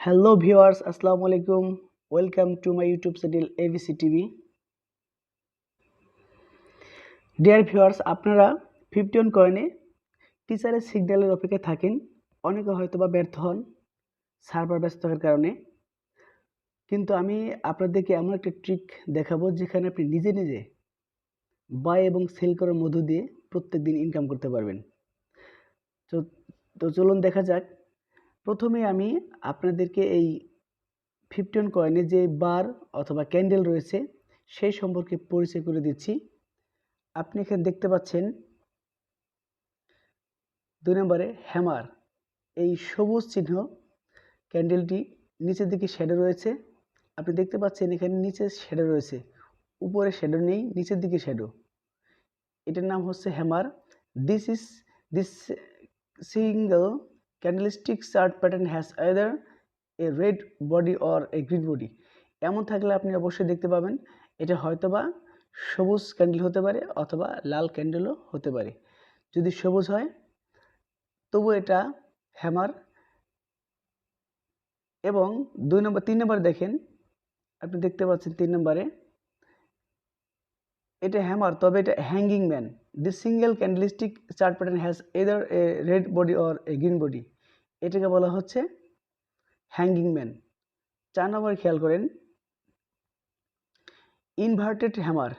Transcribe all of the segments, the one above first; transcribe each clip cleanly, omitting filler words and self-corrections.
Hello viewers, আসসালামু আলাইকুম। Welcome to my YouTube channel ABC TV. Dear viewers, আপনারা 51 কয়েনে টিচারের সিগন্যালের অপেক্ষায় থাকেন। অনেকে হয়তোবা ব্যর্থ হন সার্ভার ব্যস্ত থাকার কারণে। কিন্তু আমি আপনাদেরকে এমন একটা ট্রিক দেখাবো যেখানে আপনি নিজে নিজে বাই এবং সেল করার মধ্য দিয়ে প্রত্যেকদিন ইনকাম করতে পারবেন। তো তো চলুন দেখা যাক। প্রথমে আমি আপনাদেরকে এই 51 কয়েনে যে বার অথবা ক্যান্ডেল রয়েছে সেই সম্পর্কে পরিচয় করে দিচ্ছি। আপনি এখানে দেখতে পাচ্ছেন 2 নম্বরে হ্যামার, এই সবুজ চিহ্ন ক্যান্ডেলটি নিচের দিকে শ্যাডো রয়েছে। আপনি দেখতে পাচ্ছেন এখানে নিচে শ্যাডো রয়েছে, উপরে শ্যাডো নেই, নিচের দিকে শ্যাডো। এটার নাম হচ্ছে hammer. This single candlestick chart pattern has either A red body or a green body. এমন থাকলে আপনি অবশ্যই দেখতে পাবেন এটা হয়তোবা সবুজ ক্যান্ডেল হতে পারে অথবা লাল ক্যান্ডেলও হতে পারে। যদি সবুজ হয় তবু এটা হ্যামার। এবং 3 নম্বর দেখেন, আপনি দেখতে পাচ্ছেন 3 নম্বরে এটা হ্যামার, তবে এটা hanging man. This single candlestick chart pattern has either a red body or a green body. এটাকে বলা হচ্ছে হ্যাঙ্গিং ম্যান। 4 নম্বরে খেয়াল করেন ইনভার্টেড হ্যামার,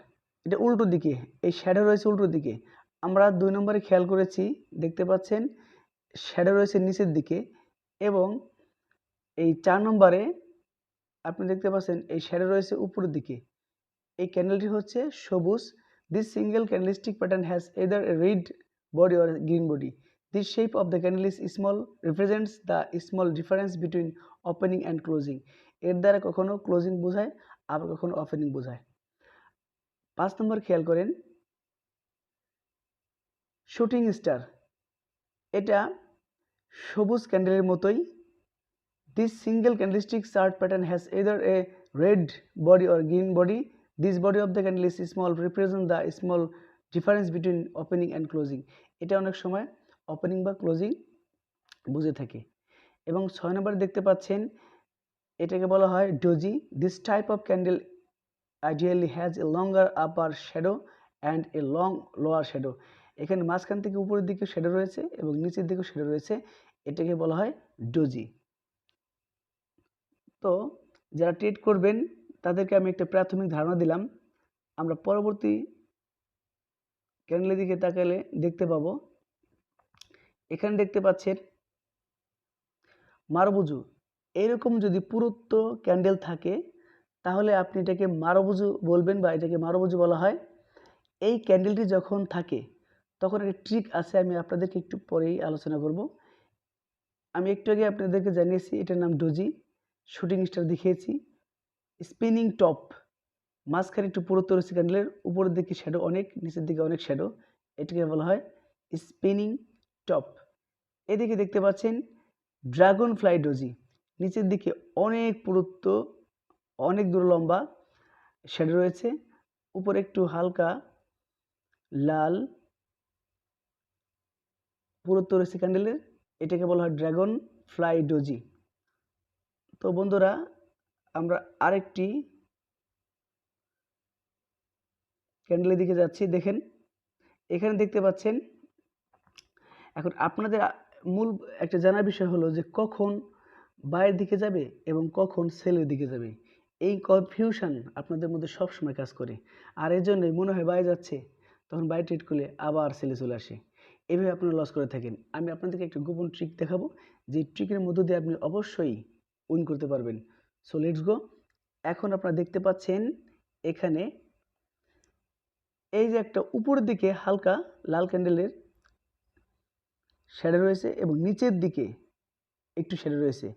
এটা উল্টো দিকে, এই শ্যাডো রয়েছে উল্টো দিকে। আমরা 2 নম্বরে খেয়াল করেছি, দেখতে পাচ্ছেন শ্যাডো রয়েছে নিচের দিকে, এবং এই 4 নম্বরে আপনি দেখতে পাচ্ছেন এই শ্যাডো রয়েছে উপরের দিকে। এই ক্যান্ডেলটি হচ্ছে সবুজ। This single candlestick pattern has either a red body or green body. This shape of the candle is small, represents the small difference between opening and closing. এর দ্বারা কখনো ক্লোজিং বোঝায়, আবার কখনো ওপেনিং বোঝায়। 5 নম্বর খেয়াল করেন শুটিং স্টার, এটা সবুজ ক্যান্ডেলের মতোই। This single candlestick chart pattern has either a red body or green body. This body of the candle is small, represent the small difference between opening and closing. এটা অনেক সময় opening বা closing বুঝে থাকে। এবং 6 নম্বরে দেখতে পাচ্ছেন এটাকে বলা হয় doji. This type of candle ideally has a longer upper shadow and a long lower shadow. এখানে মাঝখান থেকে উপরের দিকে শ্যাডো রয়েছে এবং নিচের দিকেও শ্যাডো রয়েছে, এটাকে বলা হয় ডোজি। তো যারা ট্রেড করবেন তাদেরকে আমি একটা প্রাথমিক ধারণা দিলাম। আমরা পরবর্তী ক্যান্ডেলের দিকে তাকালে দেখতে পাবো, এখানে দেখতে পাচ্ছেন মারবুজু। এরকম যদি পুরুত্ব ক্যান্ডেল থাকে তাহলে আপনি এটাকে মারবুজু বলবেন বা এটাকে মারবুজু বলা হয়। এই ক্যান্ডেলটি যখন থাকে তখন একটা ট্রিক আছে, আমি আপনাদেরকে একটু পরেই আলোচনা করব। আমি একটু আগে আপনাদেরকে জানিয়েছি এটার নাম ডোজি, শুটিং স্টার দেখিয়েছি। স্পিনিং টপ, মাঝখানে একটু পুরুত্ব রয়েছে ক্যান্ডেলের, উপরের দিকে শ্যাডো অনেক, নিচের দিকে অনেক শ্যাডো, এটাকে বলা হয় স্পিনিং টপ। এদিকে দেখতে পাচ্ছেন ড্রাগন ফ্লাই ডোজি, নিচের দিকে অনেক পুরুত্ব, অনেক দূর লম্বা শ্যাডো রয়েছে, উপরে একটু হালকা লাল পুরুত্ব রয়েছে ক্যান্ডেলের, এটাকে বলা হয় ড্রাগন ফ্লাই ডোজি। তো বন্ধুরা, আমরা আরেকটি ক্যান্ডেলের দিকে যাচ্ছি। দেখেন এখানে দেখতে পাচ্ছেন, এখন আপনাদের মূল একটা জানার বিষয় হলো যে কখন বাইয়ের দিকে যাবে এবং কখন সেলের দিকে যাবে। এই কনফিউশন আপনাদের মধ্যে সবসময় কাজ করে, আর এই জন্যই মনে হয় বাই যাচ্ছে, তখন বাই ট্রেড করলে আবার সেলে চলে আসে, এভাবে আপনারা লস করে থাকেন। আমি আপনাদেরকে একটা গোপন ট্রিক দেখাবো, যে ট্রিকের মধ্য দিয়ে আপনি অবশ্যই উইন করতে পারবেন। So let's go. এখন আপনারা দেখতে পাচ্ছেন এখানে এই যে একটা উপরের দিকে হালকা লাল ক্যান্ডেলের শ্যাডো রয়েছে এবং নিচের দিকে একটু শ্যাডো রয়েছে,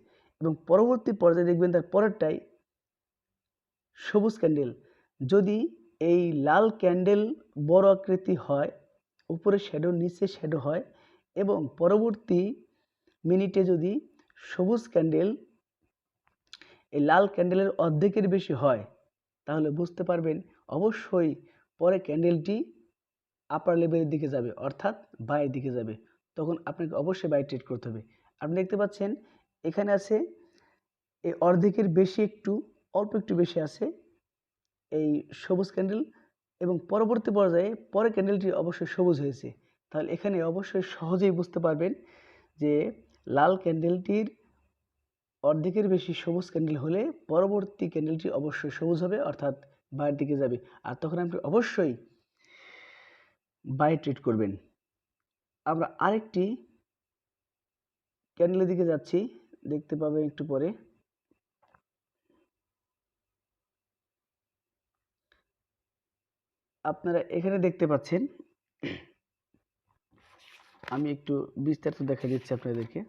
এবং পরবর্তী পর্যায়ে দেখবেন তার পরেরটাই সবুজ ক্যান্ডেল। যদি এই লাল ক্যান্ডেল বড় আকৃতি হয়, উপরে শ্যাডো নিচে শ্যাডো হয়, এবং পরবর্তী মিনিটে যদি সবুজ ক্যান্ডেল এই লাল ক্যান্ডেলের অর্ধেকের বেশি হয়, তাহলে বুঝতে পারবেন অবশ্যই পরে ক্যান্ডেলটি আপার লেভেলের দিকে যাবে, অর্থাৎ বাইয়ের দিকে যাবে। তখন আপনাকে অবশ্যই বাই ট্রেড করতে হবে। আপনি দেখতে পাচ্ছেন এখানে আছে এই অর্ধেকের বেশি অল্প একটু বেশি আছে এই সবুজ ক্যান্ডেল এবং পরবর্তী পর্যায়ে পরের ক্যান্ডেলটি অবশ্যই সবুজ হয়েছে। তাহলে এখানে অবশ্যই সহজেই বুঝতে পারবেন যে লাল ক্যান্ডেলটির অর্ধেকের বেশি সবুজ ক্যান্ডেল হলে পরবর্তী ক্যান্ডেলটি অবশ্যই সবুজ হবে, অর্থাৎ বাইরের দিকে যাবে। আর তখন আপনি অবশ্যই বাই ট্রেড করবেন। আমরা আরেকটি ক্যান্ডেলের দিকে যাচ্ছি, দেখতে পাবেন একটু পরে। আপনারা এখানে দেখতে পাচ্ছেন, আমি একটু বিস্তারিত দেখা দিচ্ছি আপনাদেরকে।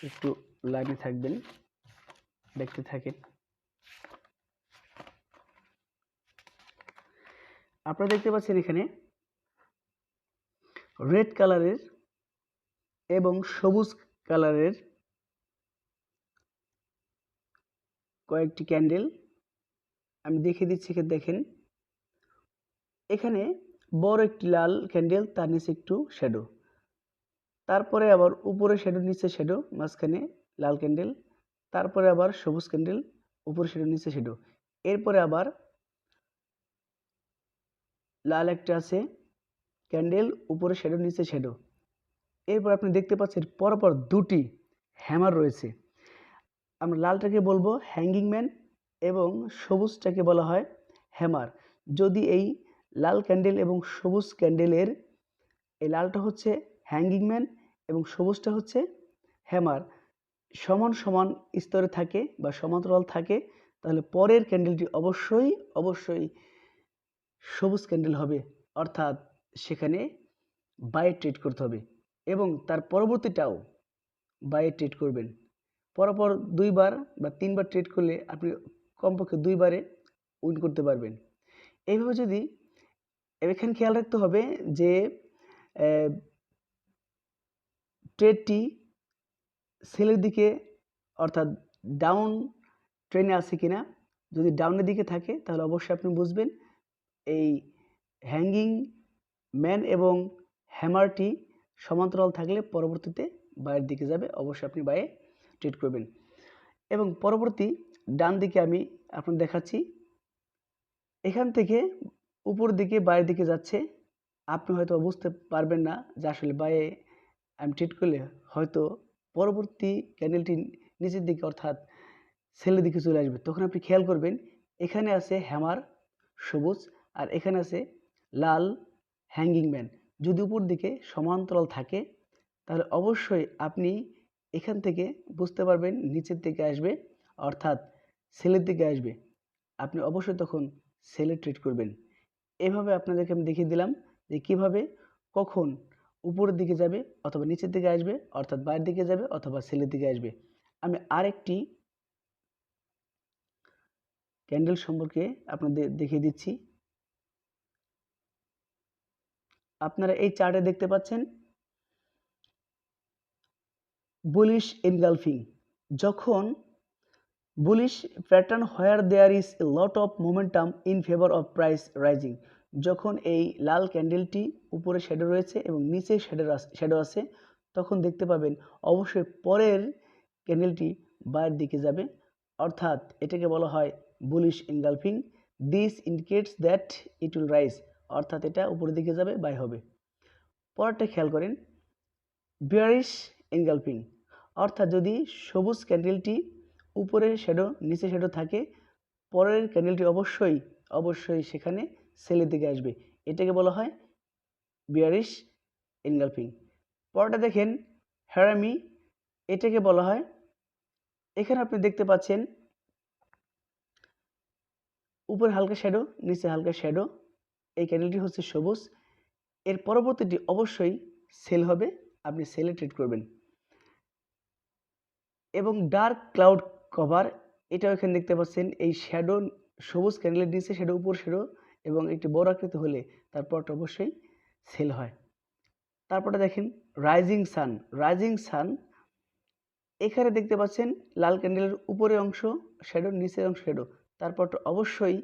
একটু লাইনে থাকবেন, দেখতে থাকেন। আপনারা দেখতে পাচ্ছেন এখানে রেড কালারের এবং সবুজ কালারের কয়েকটি ক্যান্ডেল আমি দেখিয়ে দিচ্ছি। এখানে দেখেন, এখানে বড় একটি লাল ক্যান্ডেল, তার নিচে একটু শ্যাডো, তারপরে আবার উপরে শ্যাডো নিচে শ্যাডো, মাঝখানে লাল ক্যান্ডেল, তারপরে আবার সবুজ ক্যান্ডেল, উপরে শ্যাডো নিচে শ্যাডো, এরপরে আবার লাল একটা আছে ক্যান্ডেল, উপরে শ্যাডো নিচে শ্যাডো। এরপর আপনি দেখতে পাচ্ছেন পরপর দুটি হ্যামার রয়েছে। আমরা লালটাকে বলবো হ্যাঙ্গিং ম্যান এবং সবুজটাকে বলা হয় হ্যামার। যদি এই লাল ক্যান্ডেল এবং সবুজ ক্যান্ডেলের এই লালটা হচ্ছে হ্যাঙ্গিং ম্যান এবং সবুজটা হচ্ছে হ্যামার সমান সমান স্তরে থাকে বা সমান্তরাল থাকে, তাহলে পরের ক্যান্ডেলটি অবশ্যই সবুজ ক্যান্ডেল হবে, অর্থাৎ সেখানে বাই ট্রেড করতে হবে এবং তার পরবর্তীটাও বাই ট্রেড করবেন। পরপর 2 বার বা 3 বার ট্রেড করলে আপনি কমপক্ষে 2 বারে উইন করতে পারবেন। এইভাবে যদি এখানে খেয়াল রাখতে হবে যে ট্রেডটি সেলের দিকে অর্থাৎ ডাউন ট্রেনে আছে কিনা। যদি ডাউনের দিকে থাকে তাহলে অবশ্যই আপনি বুঝবেন এই হ্যাঙ্গিং ম্যান এবং হ্যামারটি সমান্তরাল থাকলে পরবর্তীতে বাইরের দিকে যাবে, অবশ্যই আপনি বাইরে ট্রেড করবেন। এবং পরবর্তী ডান দিকে আমি আপনাদের দেখাচ্ছি, এখান থেকে উপর দিকে বাইরের দিকে যাচ্ছে। আপনি হয়তো বুঝতে পারবেন না যে আসলে বাইরে আমি ট্রেড করলে হয়তো পরবর্তী ক্যান্ডেলটি নিচের দিকে অর্থাৎ সেলের দিকে চলে আসবে। তখন আপনি খেয়াল করবেন এখানে আছে হ্যামার সবুজ আর এখানে আছে লাল হ্যাঙ্গিং ম্যান। যদি উপর দিকে সমান্তরাল থাকে তাহলে অবশ্যই আপনি এখান থেকে বুঝতে পারবেন নিচের দিকে আসবে, অর্থাৎ সেলের দিকে আসবে। আপনি অবশ্যই তখন সেলে ট্রেড করবেন। এভাবে আপনাদেরকে আমি দেখিয়ে দিলাম যে কিভাবে কখন উপরের দিকে যাবে অথবা নিচের দিকে আসবে, অর্থাৎ বাইরের দিকে যাবে অথবা সেলের দিকে আসবে। আমি আরেকটি ক্যান্ডেল সম্পর্কে আপনাদের দেখিয়ে দিচ্ছি। আপনারা এই চার্টে দেখতে পাচ্ছেন বুলিশ এনগালফিং। যখন bullish pattern where there is a lot of momentum in favor of price rising, যখন এই লাল ক্যান্ডেলটি উপরে শ্যাডো রয়েছে এবং নিচে শ্যাডো আছে তখন দেখতে পাবেন অবশ্যই পরের ক্যান্ডেলটি বাইরের দিকে যাবে, অর্থাৎ এটাকে বলা হয় bullish engulfing. This indicates that it will rise, অর্থাৎ এটা উপরের দিকে যাবে, বাই হবে। পরেরটা খেয়াল করেন bearish engulfing, অর্থাৎ যদি সবুজ ক্যান্ডেলটি উপরে শ্যাডো নিচে শ্যাডো থাকে পরের ক্যান্ডেলটি অবশ্যই সেখানে সেলের দিকে আসবে, এটাকে বলা হয় বিয়ারিশ এনগালফিং। পরেরটা দেখেন হ্যারামি, এটাকে বলা হয়, এখানে আপনি দেখতে পাচ্ছেন উপরে হালকা শ্যাডো নিচে হালকা শ্যাডো, এই ক্যান্ডেলটি হচ্ছে সবুজ, এর পরবর্তীটি অবশ্যই সেল হবে, আপনি সেলে ট্রেড করবেন। এবং ডার্ক ক্লাউড কভার, এটাও এখানে দেখতে পাচ্ছেন এই শ্যাডো সবুজ ক্যান্ডেলের নিচে শ্যাডো উপর শ্যাডো এবং একটি বড় আকৃতি হলে তারপরটা অবশ্যই সেল হয়। তারপরে দেখেন রাইজিং সান, এখানে দেখতে পাচ্ছেন লাল ক্যান্ডেলের উপরের অংশ শ্যাডো নিচের অংশ শ্যাডো, তারপরটা অবশ্যই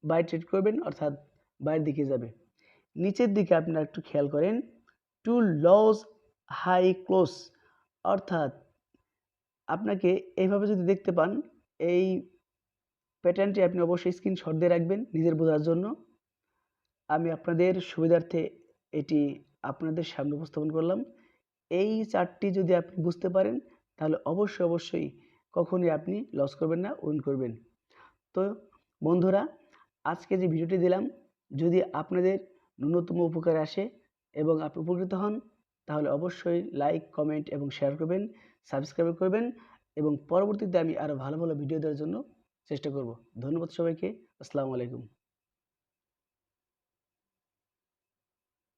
বাই ট্রেড করবেন, অর্থাৎ বাইরের দিকে যাবে। নিচের দিকে আপনারা একটু খেয়াল করেন, টু লস হাই ক্লোজ, অর্থাৎ আপনাকে এইভাবে যদি দেখতে পান, এই প্যাটার্নটি আপনি অবশ্যই স্ক্রিনশট দিয়ে রাখবেন নিজের বোঝার জন্য। আমি আপনাদের সুবিধার্থে এটি আপনাদের সামনে উপস্থাপন করলাম। এই চার্টটি যদি আপনি বুঝতে পারেন তাহলে অবশ্যই কখনোই আপনি লস করবেন না, উইন করবেন। তো বন্ধুরা, আজকে যে ভিডিওটি দিলাম, যদি আপনাদের ন্যূনতম উপকারে আসে এবং আপনি উপকৃত হন, তাহলে অবশ্যই লাইক, কমেন্ট এবং শেয়ার করবেন, সাবস্ক্রাইব করবেন এবং পরবর্তীতে আমি আরও ভালো ভিডিও দেওয়ার জন্য চেষ্টা করব। ধন্যবাদ সবাইকে। আসসালামু আলাইকুম।